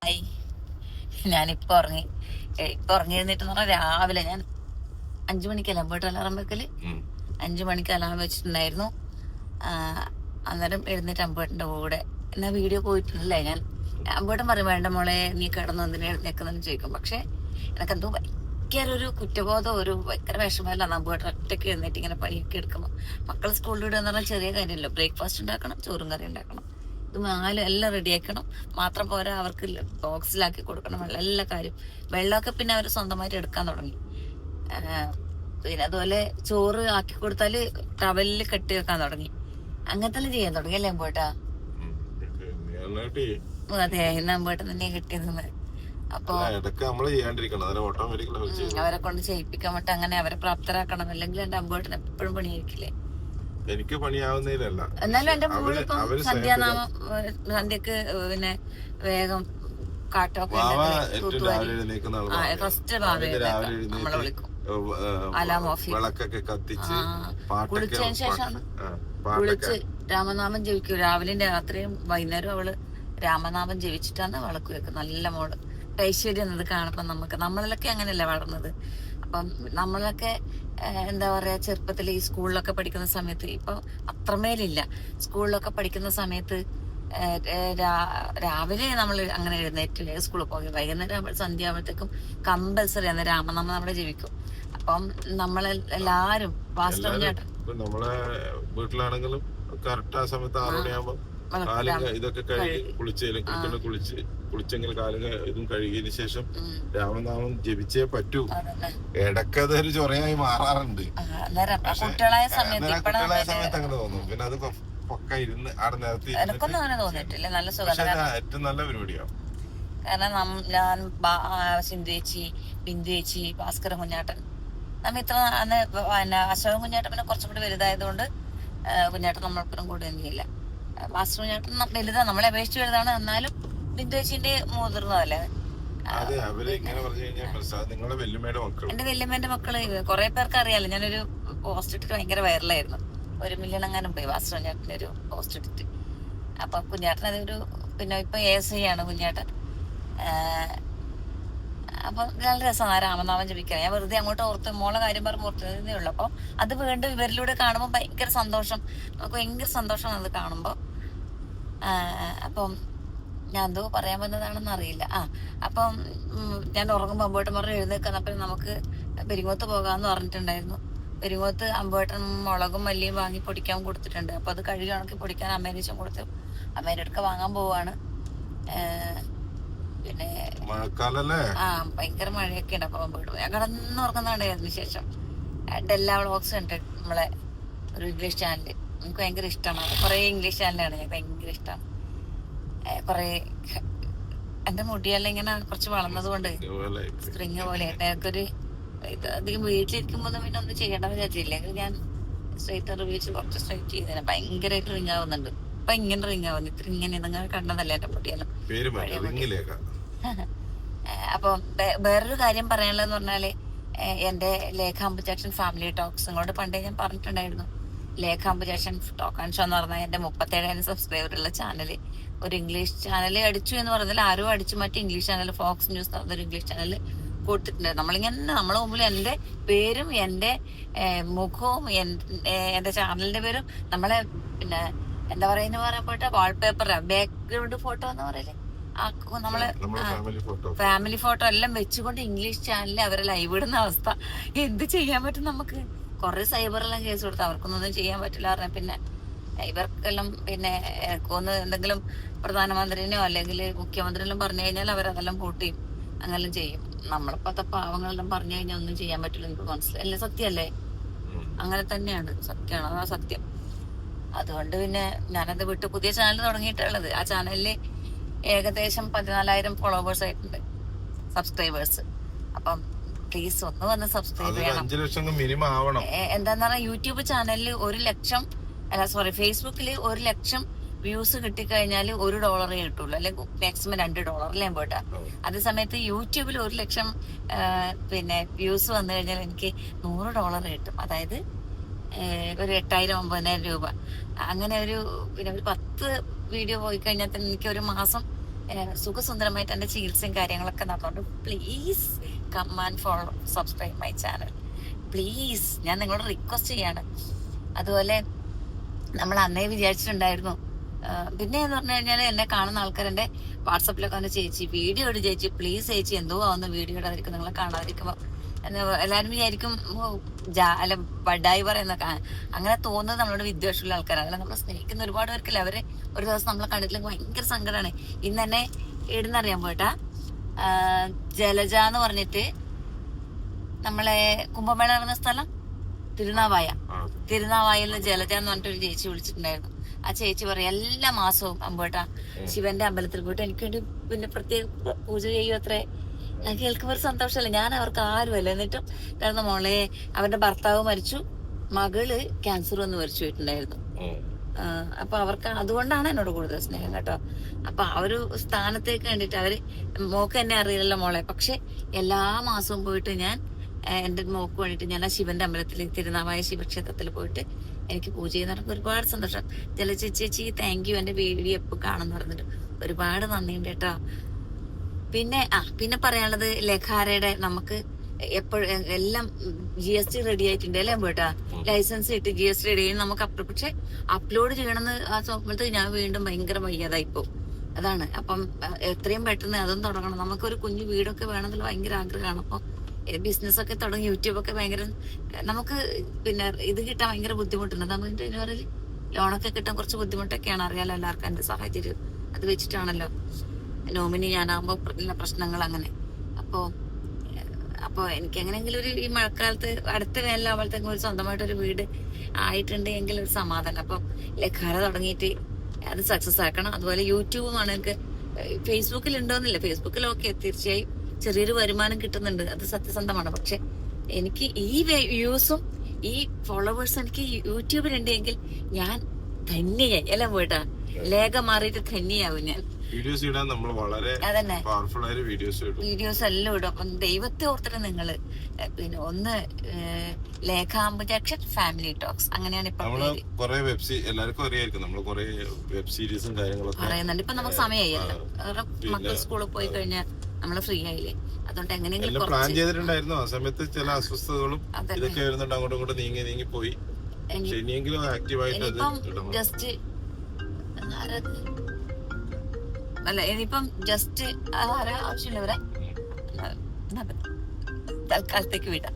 Hi, ഞാനിപ്പോ ഉറങ്ങി എഴുന്നേറ്റെന്ന് പറഞ്ഞാൽ രാവിലെ ഞാൻ 5 മണിക്കല്ല അമ്പോട്ട് അലാറം വെക്കല്. 5 മണിക്ക് അലാറം വെച്ചിട്ടുണ്ടായിരുന്നു. അന്നേരം എഴുന്നേറ്റ് അമ്പോട്ടിന്റെ കൂടെ എന്നാ വീഡിയോ പോയിട്ടുണ്ടല്ലേ. ഞാൻ അമ്പോട്ടൻ പറയും വേണ്ട മോളെ നീ കിടന്നു എന്തിനാ എഴുന്നേക്കുന്നെന്ന് ചോദിക്കും. പക്ഷെ എനക്കെന്തോ ഭയങ്കര ഒരു കുറ്റബോധം, ഒരു ഭയങ്കര വിഷമമല്ല അമ്പോട്ടൻ ഒറ്റയ്ക്ക് എഴുന്നേറ്റ് ഇങ്ങനെ പണിയൊക്കെ എടുക്കുമ്പോൾ. മക്കൾ സ്കൂളിൽ വിടുക പറഞ്ഞാൽ ചെറിയ കാര്യമല്ലോ. ബ്രേക്ക്ഫാസ്റ്റ് ഉണ്ടാക്കണം, ചോറും കറി ഉണ്ടാക്കണം, ഇത് എല്ലാം റെഡിയാക്കണം. മാത്രം പോരാ, അവർക്ക് ബോക്സിലാക്കി കൊടുക്കണം വെള്ളം, എല്ലാ കാര്യം. വെള്ളമൊക്കെ പിന്നെ അവർ സ്വന്തമായിട്ട് എടുക്കാൻ തുടങ്ങി. പിന്നെ അതുപോലെ ചോറ് ആക്കി കൊടുത്താല് ടവലില് കെട്ടി വെക്കാൻ തുടങ്ങി. അങ്ങനത്തെ ചെയ്യാൻ തുടങ്ങി അല്ലേ അമ്പോട്ടാ? അതെ, ഇന്ന് അമ്പോട്ടൻ തന്നെ കിട്ടിയത്. അപ്പൊ അവരെ കൊണ്ട് ചെയ്യിപ്പിക്കാൻ പറ്റും, അങ്ങനെ അവരെ പ്രാപ്തരാക്കണം. അല്ലെങ്കിൽ എന്റെ അമ്പോട്ടൻ എപ്പോഴും പണിയായിരിക്കില്ലേ. എനിക്ക് പണിയാവുന്നതിലല്ല, എന്നാലും എന്റെ മോളിപ്പം സന്ധ്യക്ക് പിന്നെ വേഗം കാട്ടൊക്കെ ഫസ്റ്റ് നമ്മളെ വിളിക്കും. വിളക്കൊക്കെ കത്തിച്ച് കുളിച്ചതിന് ശേഷം കുളിച്ച് രാമനാമം ജപിക്കും. രാവിലെയും രാത്രിയും വൈകുന്നേരം അവള് രാമനാമം ജപിച്ചിട്ടാണ് വിളക്ക് വെക്കുന്നത്. നല്ല മോള് ഐശ്വര്യം എന്നത് കാണുമ്പോ നമ്മളൊക്കെ അങ്ങനെയല്ല വളർന്നത്. അപ്പം നമ്മളൊക്കെ എന്താ പറയാ, ചെറുപ്പത്തിൽ ഈ സ്കൂളിലൊക്കെ പഠിക്കുന്ന സമയത്ത്, ഇപ്പൊ അത്രമേലില്ല. സ്കൂളിലൊക്കെ പഠിക്കുന്ന സമയത്ത് രാവിലെ നമ്മൾ അങ്ങനെ എഴുന്നേറ്റ് സ്കൂളിൽ പോകും. വൈകുന്നേരം സന്ധ്യ ആകുമ്പോഴത്തേക്കും കമ്പൽസറി ആണ് രാമനാമം നമ്മളെ ജപിക്കും. അപ്പം നമ്മളെല്ലാരും നമ്മളെ വീട്ടിലാണെങ്കിലും കറക്റ്റ് ആ സമയത്ത് 6 മണിയാകുമ്പോ ഇതൊക്കെ കഴുകി കുളിച്ചെങ്കിൽ കാലും ഇതും കഴുകിയതിനു ശേഷം രാമനാമം ജപിച്ചേ പറ്റൂ. ഇടക്കതൊരു ചൊറയായി മാറാറുണ്ട്. കുട്ടികളായ സമയത്ത് അങ്ങനെ തോന്നും. പിന്നെ അത് പൊക്ക ഇരുന്ന് അവിടെ നിരത്തി ഏറ്റവും നല്ല പരിപാടിയാണ്. കാരണം ഞാൻ സിന്ധുവേച്ചി, ബിന്ദുവേച്ചി, ഭാസ്കരൻ കുഞ്ഞാട്ടൻ, നമ്മ ഇത്ര പിന്നെ അശോകൻ കുഞ്ഞാട്ടൻ പിന്നെ കുറച്ചും കൂടി വലുതായതുകൊണ്ട് കുഞ്ഞാട്ടൻ നമ്മളെപ്പോഴും കൂടെ ഒന്നുമില്ല. ഭാസ്കരൻ കുഞ്ഞാട്ടൻ വലുതാ, നമ്മളെ അപേക്ഷിച്ച് വലുതാണ്. എന്നാലും ബിന്ദുവേച്ചിന്റെ മുതിർന്നതല്ലേ. എന്റെ വല്യമ്മേന്റെ മക്കള് കുറെ പേർക്ക് അറിയാലോ. ഞാനൊരു പോസ്റ്റ് ഇട്ടിട്ട് ഭയങ്കര വൈറലായിരുന്നു. 1 മില്യൺ എങ്ങാനും പോയി ഭാസ്കരൻ കുഞ്ഞാട്ടന്റെ ഒരു പോസ്റ്റ് ഇട്ടിട്ട്. അപ്പൊ കുഞ്ഞാട്ടൻ അതൊരു പിന്നെ ഇപ്പൊ ASI ആണ് കുഞ്ഞാട്ടൻ. അപ്പൊ നല്ല രസമാണ് രാമനാമം ജപിക്കാൻ. ഞാൻ വെറുതെ അങ്ങോട്ട് ഓർത്ത് മോളെ കാര്യം പറഞ്ഞ് ഓർത്തതേ ഉള്ളു. അപ്പൊ അത് വീണ്ടും ഇവരിലൂടെ കാണുമ്പോൾ ഭയങ്കര സന്തോഷം, നമുക്ക് ഭയങ്കര സന്തോഷമാണ് അത് കാണുമ്പോ. അപ്പം ഞാൻ എന്തോ പറയാൻ വന്നതാണെന്ന് അറിയില്ല. അപ്പം ഞാൻ ഉറങ്ങുമ്പോ അമ്പോട്ടൻ പറഞ്ഞ് എഴുന്നേക്കാൻ. അപ്പം നമുക്ക് പെരിങ്ങോത്ത് പോകാന്ന് പറഞ്ഞിട്ടുണ്ടായിരുന്നു. പെരിങ്ങോത്ത് അമ്പോട്ടൻ മുളകും മല്ലിയും വാങ്ങി പൊടിക്കാൻ കൊടുത്തിട്ടുണ്ട്. അപ്പൊ അത് കഴുകി ഉണക്കി പൊടിക്കാൻ അമ്മേനേച്ചും കൊടുത്തു. അമ്മേന്റെ അടുക്ക വാങ്ങാൻ പോവാണ്. പിന്നെ ഭയങ്കര മഴയൊക്കെ ഉണ്ട്. അപ്പൊ ഞാൻ കിടന്നുറങ്ങുന്നതാണ് അതിന് ശേഷം. എല്ലാ വ്ളോഗ്സും ഉണ്ട് നമ്മളെ ഒരു ഇംഗ്ലീഷ് ചാനല്. എനിക്ക് ഭയങ്കര ഇഷ്ടമാണ്. കുറെ ഇംഗ്ലീഷ് ചാനലാണ് എനിക്ക് ഭയങ്കര ഇഷ്ടമാണ്. കുറെ എന്റെ മുടിയെല്ലാം ഇങ്ങനെ കുറച്ച് വളർന്നത് കൊണ്ട് സ്പ്രിങ് പോലെ എനിക്കൊരു അധികം വീട്ടിലിരിക്കുമ്പോ പിന്നെ ഒന്നും ചെയ്യേണ്ട വിചാരിച്ചില്ലെങ്കിൽ ഞാൻ സ്ട്രൈറ്റർ ഉപയോഗിച്ച് കുറച്ച് സ്ട്രൈറ്റ് ചെയ്തേനെ. ഭയങ്കരമായിട്ട് റിങ് ആവുന്നുണ്ട്. ഇപ്പൊ ഇങ്ങനെ റിങ് ആവുന്നു. ഇത്ര ഇങ്ങനെ നിങ്ങൾ കണ്ടതല്ലേ എന്റെ മുടിയെല്ലാം. അപ്പൊ വേറൊരു കാര്യം പറയാനുള്ളതെന്ന് പറഞ്ഞാല്, എന്റെ ലേഖാമ്പു ജാക്ഷൻ ഫാമിലി ടോക്സ് നിങ്ങളോട് പണ്ടേ ഞാൻ പറഞ്ഞിട്ടുണ്ടായിരുന്നു. ലേഖാമ്പു ജാക്ഷൻ ടോക്ക് ആൻഡ് ഷോ എന്ന് പറഞ്ഞാൽ എന്റെ 37,000 സബ്സ്ക്രൈബറുള്ള ചാനല്, ഒരു ഇംഗ്ലീഷ് ചാനല് അടിച്ചു എന്ന് പറഞ്ഞാൽ ആരോ അടിച്ചു മറ്റേ ഇംഗ്ലീഷ് ചാനൽ ഫോക്സ് ന്യൂസ് ഒരു ഇംഗ്ലീഷ് ചാനല് കൊടുത്തിട്ടുണ്ട്. നമ്മളിങ്ങനെ നമ്മളെ മുമ്പിൽ എന്റെ പേരും എന്റെ മുഖവും എന്റെ ചാനലിന്റെ പേരും നമ്മളെ പിന്നെ എന്താ പറയുന്ന പറയപ്പെട്ട വാൾപേപ്പർ ബാക്ക്ഗ്രൗണ്ട് ഫോട്ടോ എന്ന് പറയല്ലേ, നമ്മളെ ഫാമിലി ഫോട്ടോ എല്ലാം വെച്ചുകൊണ്ട് ഇംഗ്ലീഷ് ചാനലിൽ അവരെ ലൈവ് ഇടുന്ന അവസ്ഥ. എന്ത് ചെയ്യാൻ പറ്റും നമുക്ക്? കുറെ സൈബറെല്ലാം കേസ് കൊടുത്തു. അവർക്കൊന്നും ചെയ്യാൻ പറ്റില്ല പറഞ്ഞ പിന്നെ ഇവർക്കെല്ലാം പിന്നെ എനിക്കൊന്ന് എന്തെങ്കിലും പ്രധാനമന്ത്രിനെയോ അല്ലെങ്കിൽ മുഖ്യമന്ത്രിയെല്ലാം പറഞ്ഞു കഴിഞ്ഞാൽ അവരതെല്ലാം പൂട്ടിയും അങ്ങനെ ചെയ്യും. നമ്മളിപ്പോഴത്തെ പാവങ്ങളെല്ലാം പറഞ്ഞു കഴിഞ്ഞാൽ ഒന്നും ചെയ്യാൻ പറ്റില്ല. എനിക്ക് മനസ്സിലായി അല്ലേ? സത്യമല്ലേ? അങ്ങനെ തന്നെയാണ്, സത്യമാണ്, അതാ സത്യം. അതുകൊണ്ട് പിന്നെ ഞാനത് വിട്ട് പുതിയ ചാനൽ തുടങ്ങിയിട്ടുള്ളത്. ആ ചാനലില് ഏകദേശം 14,000 ഫോളോവേഴ്സ് ആയിട്ടുണ്ട്, സബ്സ്ക്രൈബേഴ്സ്. അപ്പം പ്ലീസ് ഒന്ന് വന്ന് സബ്സ്ക്രൈബ് ചെയ്യണം. എന്താന്ന് പറഞ്ഞാൽ യൂട്യൂബ് ചാനലിൽ 1 ലക്ഷം ഫേസ്ബുക്കിൽ 1 ലക്ഷം വ്യൂസ് കിട്ടിക്കഴിഞ്ഞാൽ $1 കിട്ടുള്ളൂ, അല്ലെങ്കിൽ മാക്സിമം $2 അല്ലേ പോട്ടാ. അതേ സമയത്ത് യൂട്യൂബിൽ 1 ലക്ഷം പിന്നെ വ്യൂസ് വന്നു കഴിഞ്ഞാൽ എനിക്ക് $100 കിട്ടും. അതായത് ഒരു 8,000-9,000 രൂപ. അങ്ങനെ ഒരു പിന്നെ ഒരു 10 വീഡിയോ പോയി കഴിഞ്ഞാൽ തന്നെ എനിക്ക് ഒരു മാസം സുഖസുന്ദരമായിട്ട് എന്റെ ചികിത്സയും കാര്യങ്ങളൊക്കെ നടന്നുകൊണ്ട് please come and follow subscribe my channel please. ഞാൻ നിങ്ങളോട് റിക്വസ്റ്റ് ചെയ്യാണ്. അതുപോലെ നമ്മൾ അന്നേ വിചാരിച്ചിട്ടുണ്ടായിരുന്നു. പിന്നെ എന്ന് പറഞ്ഞു കഴിഞ്ഞാൽ എന്നെ കാണുന്ന ആൾക്കാർ എന്റെ വാട്സപ്പിലൊക്കെ വന്ന് ചേച്ചി വീഡിയോ ഇട് ചേച്ചി പ്ലീസ് ചേച്ചി എന്തോ ആവുന്ന വീഡിയോ ഇടാതിരിക്കും നിങ്ങളെ കാണാതിരിക്കുമ്പോ എല്ലാരും വിചാരിക്കും അല്ല ബഡായി പറയുന്ന അങ്ങനെ തോന്നുന്നത് നമ്മളോട് വിദ്വേഷമുള്ള ആൾക്കാരാണ്. അല്ല നമ്മളെ സ്നേഹിക്കുന്ന ഒരുപാട് പേർക്കില്ല. അവര് ഒരു ദിവസം നമ്മളെ കണ്ടിട്ടില്ലെങ്കിൽ ഭയങ്കര സങ്കടമാണ്. ഇന്ന് തന്നെ ഇടുന്നറിയാൻ പോയിട്ടാ ജലജ എന്ന് പറഞ്ഞിട്ട് നമ്മളെ കുംഭമേള നടന്ന സ്ഥലം തിരുനാവായയിലെ ജലജ എന്ന് പറഞ്ഞിട്ട് ഒരു ചേച്ചി വിളിച്ചിട്ടുണ്ടായിരുന്നു. ആ ചേച്ചി പറയും എല്ലാ മാസവും അമ്പോട്ടാ ശിവന്റെ അമ്പലത്തിൽ പോയിട്ട് എനിക്ക് വേണ്ടി പിന്നെ പ്രത്യേക പൂജ ചെയ്യും അത്രേ. കേൾക്കുമ്പോൾ ഒരു സന്തോഷമല്ലേ. ഞാൻ അവർക്ക് ആരുമല്ല. എന്നിട്ടും കാരണം മോളെ അവന്റെ ഭർത്താവ് മരിച്ചു, മകള് ക്യാൻസർ വന്ന് മരിച്ചു പോയിട്ടുണ്ടായിരുന്നു. അപ്പൊ അവർക്ക് അതുകൊണ്ടാണ് എന്നോട് കൂടുതൽ സ്നേഹം കേട്ടോ. അപ്പൊ ആ ഒരു സ്ഥാനത്തേക്ക് വേണ്ടിട്ട് അവര് മോക്ക് എന്നെ അറിയില്ലല്ലോ മോളെ, പക്ഷെ എല്ലാ മാസവും പോയിട്ട് ഞാൻ എന്റെ മോക്ക് വേണ്ടിട്ട് ഞാൻ ആ ശിവന്റെ അമ്പലത്തിൽ തിരുനാവായ ശിവക്ഷേത്രത്തിൽ പോയിട്ട് എനിക്ക് പൂജ ചെയ്യുന്ന ഒരുപാട് സന്തോഷം. ചേച്ചി താങ്ക് യു, എന്റെ വീഡിയോ എപ്പോൾ കാണുന്നു പറഞ്ഞിട്ട് ഒരുപാട് നന്ദിയുണ്ട് കേട്ടോ. പിന്നെ പറയാനുള്ളത് ലേഖാരയുടെ നമുക്ക് എപ്പോഴും എല്ലാം GST റെഡി ആയിട്ടുണ്ട് അല്ലേ പോട്ടാ. ലൈസൻസ് കിട്ടി GST റെഡി ആയി നമുക്ക് പക്ഷെ അപ്ലോഡ് ചെയ്യണമെന്ന് ആ സമയത്ത് ഞാൻ വീണ്ടും ഭയങ്കര വയ്യാതായിപ്പോ. അതാണ്. അപ്പം എത്രയും പെട്ടെന്ന് അതും തുടങ്ങണം. നമുക്കൊരു കുഞ്ഞു വീടൊക്കെ വേണമെന്നുള്ള ഭയങ്കര ആഗ്രഹമാണ്. അപ്പൊ ബിസിനസ് ഒക്കെ തുടങ്ങി യൂട്യൂബൊക്കെ ഭയങ്കര നമുക്ക് പിന്നെ ഇത് കിട്ടാൻ ഭയങ്കര ബുദ്ധിമുട്ടുണ്ട്. നമുക്ക് പറയല് ലോണൊക്കെ കിട്ടാൻ കുറച്ച് ബുദ്ധിമുട്ടൊക്കെയാണ്. അറിയാലോ എല്ലാവർക്കും എന്റെ സാഹചര്യം അത് വെച്ചിട്ടാണല്ലോ നോമിനി ഞാനാകുമ്പോ പ്രശ്നങ്ങൾ അങ്ങനെ. അപ്പൊ എനിക്ക് എങ്ങനെയെങ്കിലും ഒരു ഈ മഴക്കാലത്ത് അടുത്ത വേനലാകുമ്പോഴത്തേക്കും ഒരു സ്വന്തമായിട്ടൊരു വീട് ആയിട്ടുണ്ടെങ്കിൽ ഒരു സമാധാനം. അപ്പൊ ലെഖാര തുടങ്ങിയിട്ട് അത് സക്സസ് ആക്കണം. അതുപോലെ യൂട്യൂബുമാണ് എനിക്ക്. ഫേസ്ബുക്കിൽ ഉണ്ടോന്നില്ല. ഫേസ്ബുക്കിൽ ഓക്കെ തീർച്ചയായും ചെറിയൊരു വരുമാനം കിട്ടുന്നുണ്ട്, അത് സത്യസന്ധമാണ്. പക്ഷെ എനിക്ക് ഈ വ്യൂസും ഈ ഫോളോവേഴ്സും എനിക്ക് യൂട്യൂബിലുണ്ടെങ്കിൽ ഞാൻ ധന്യയായി എല്ലാം പോയിട്ടാ. ലേഖ മാറിയിട്ട് ധന്യയാവും ഞാൻ. വീഡിയോസ് ഇടാൻ നമ്മൾ വളരെ പവർഫുൾ ആയ വീഡിയോസ് എല്ലാം ഇടും. അപ്പം ദൈവത്തെ ഓർത്തിട്ട് നിങ്ങള് പിന്നെ ഒന്ന് ലേഖാംബുജാക്ഷൻ ഫാമിലി ടോക്സ് അങ്ങനെയാണ് ഇപ്പൊ എല്ലാവർക്കും അറിയായിരിക്കും. നമ്മൾ കുറെ വെബ് സീരീസും കാര്യങ്ങളൊക്കെ പറയുന്നുണ്ട്. ഇപ്പൊ നമുക്ക് സമയമായല്ലോ. മക്കൾ സ്കൂളിൽ പോയി കഴിഞ്ഞാൽ നമ്മള് ഫ്രീ ആയില്ലേ. അതുകൊണ്ട് എങ്ങനെയെങ്കിലും പ്ലാൻ ചെയ്തിട്ടുണ്ടായിരുന്നു. ആ സമയത്ത് ചില അസ്വസ്ഥതകളും ഇതൊക്കെ വരുന്നുണ്ട്. അങ്ങോട്ടും ഇങ്ങോട്ടും നീങ്ങി പോയി. ഇനിയെങ്കിലും ആക്റ്റീവായിട്ട് ജസ്റ്റ് അല്ല ഇനിയിപ്പം ജസ്റ്റ് ആവശ്യമുള്ളവരെ തൽക്കാലത്തേക്ക് വിടാം.